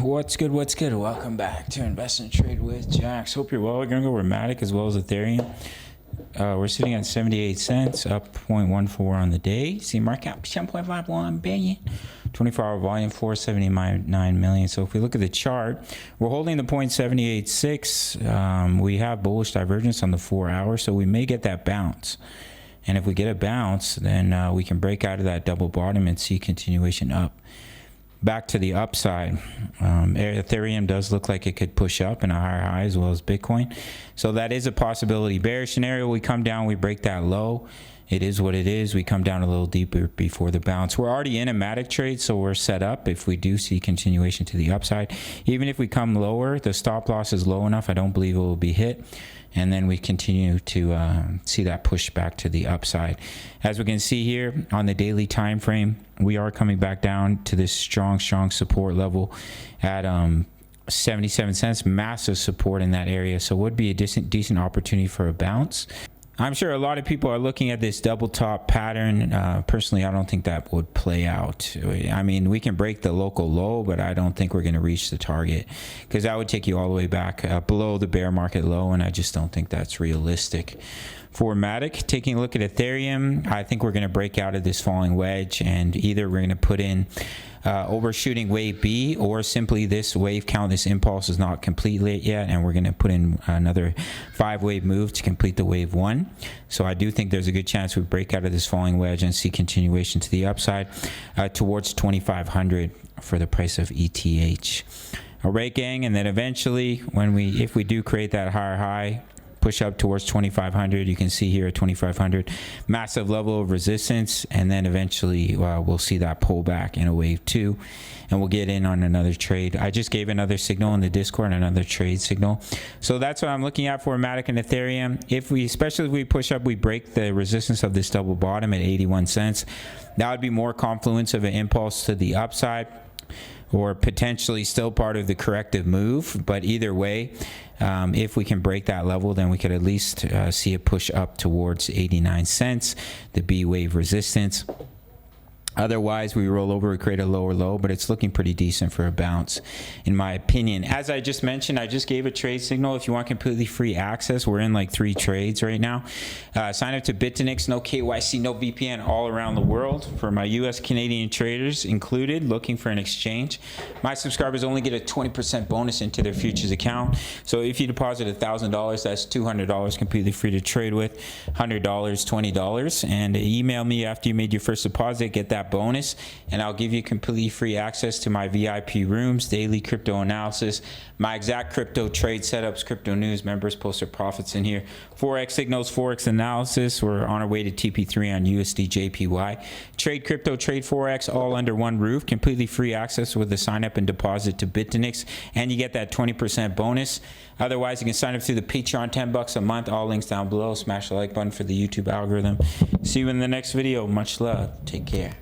What's good? What's good? Welcome back to Invest and Trade with Jax. Hope you're well. We're going to go over Matic as well as Ethereum. We're sitting at 78 cents, up 0.14 on the day. See market cap 10.51 billion. 24-hour volume 479 million. So if we look at the chart, we're holding the 0.786. We have bullish divergence on the 4 hour, so we may get that bounce. And if we get a bounce, then we can break out of that double bottom and see continuation up. Back to the upside, Ethereum does look like it could push up in a higher high as well as Bitcoin. So that is a possibility. Bearish scenario, we come down, we break that low. It is what it is. We come down a little deeper before the bounce. We're already in a Matic trade, so we're set up if we do see continuation to the upside. Even if we come lower, the stop loss is low enough. I don't believe it will be hit. And then we continue to see that push back to the upside. As we can see here on the daily time frame, we are coming back down to this strong support level at 77 cents. Massive support in that area, so it would be a decent opportunity for a bounce. I'm sure a lot of people are looking at this double top pattern. Personally, I don't think that would play out. I mean, we can break the local low, but I don't think we're going to reach the target because that would take you all the way back below the bear market low, and I just don't think that's realistic. For Matic, taking a look at Ethereum, I think we're going to break out of this falling wedge, and either we're going to put in overshooting wave B, or simply this wave count, this impulse is not complete yet, and we're going to put in another 5-wave move to complete the wave 1. So I do think there's a good chance we break out of this falling wedge and see continuation to the upside towards 2,500 for the price of ETH. All right, gang, and then eventually, if we do create that higher high, push up towards 2,500. You can see here at 2,500, massive level of resistance, and then eventually we'll see that pullback in a wave 2, and we'll get in on another trade. I just gave another signal in the Discord, another trade signal. So that's what I'm looking at for Matic and Ethereum. Especially if we push up, we break the resistance of this double bottom at 81 cents. That would be more confluence of an impulse to the upside, or potentially still part of the corrective move. But either way, if we can break that level, then we could at least see a push up towards 89 cents, the B wave resistance. Otherwise, we roll over, we create a lower low, but it's looking pretty decent for a bounce, in my opinion. As I just mentioned, I just gave a trade signal. If you want completely free access, we're in like 3 trades right now. Sign up to Bitfinex, no KYC, no VPN, all around the world for my US Canadian traders included, looking for an exchange. My subscribers only get a 20% bonus into their futures account. So if you deposit $1,000, that's $200 completely free to trade with, $100, $20. And email me after you made your first deposit, get that bonus, and I'll give you completely free access to my VIP rooms, daily crypto analysis, my exact crypto trade setups, crypto news, members post their profits in here, Forex signals, Forex analysis. We're on our way to TP3 on USD JPY. Trade crypto, trade Forex, all under one roof, completely free access with the sign up and deposit to Bitfinex, and you get that 20% bonus. Otherwise, you can sign up through the Patreon, $10 a month. All links down below. Smash the like button for the YouTube algorithm. See you in the next video. Much love. Take care.